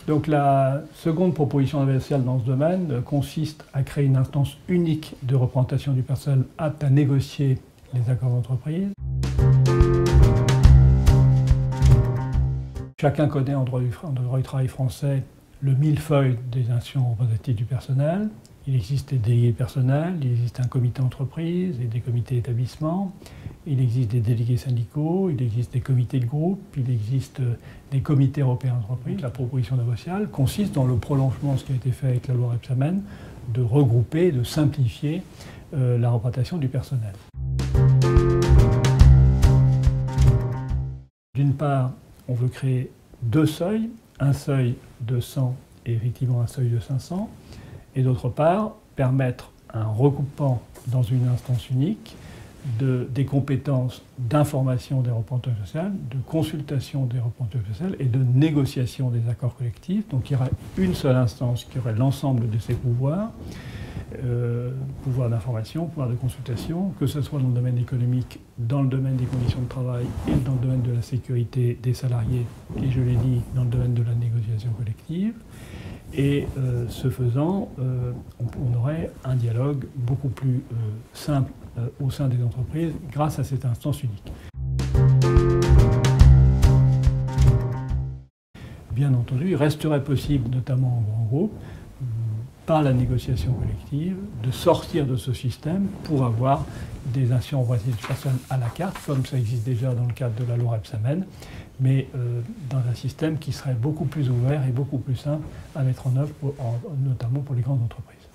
Donc la seconde proposition aversiale dans ce domaine consiste à créer une instance unique de représentation du personnel apte à négocier les accords d'entreprise. Chacun connaît en droit du travail français le millefeuille des instances représentatives du personnel. Il existe des délégués personnels, il existe un comité entreprise et des comités d'établissement, il existe des délégués syndicaux, il existe des comités de groupe, il existe des comités européens d'entreprise. La proposition aversiale consiste dans le prolongement de ce qui a été fait avec la loi Rebsamen, de regrouper, de simplifier la représentation du personnel. D'une part, on veut créer deux seuils, un seuil de 100 et effectivement un seuil de 500, et d'autre part, permettre un recoupement dans une instance unique des compétences d'information des représentants sociaux, de consultation des représentants sociaux et de négociation des accords collectifs. Donc il y aurait une seule instance qui aurait l'ensemble de ces pouvoirs, pouvoir d'information, pouvoir de consultation, que ce soit dans le domaine économique, dans le domaine des conditions de travail et dans le domaine de la sécurité des salariés, et je l'ai dit, dans le domaine de la négociation collective. Et ce faisant, on aurait un dialogue beaucoup plus simple au sein des entreprises grâce à cette instance unique. Bien entendu, il resterait possible, notamment en grand groupe, par la négociation collective, de sortir de ce système pour avoir des instances représentatives du personnel à la carte, comme ça existe déjà dans le cadre de la loi Rebsamen, mais dans un système qui serait beaucoup plus ouvert et beaucoup plus simple à mettre en œuvre, notamment pour les grandes entreprises.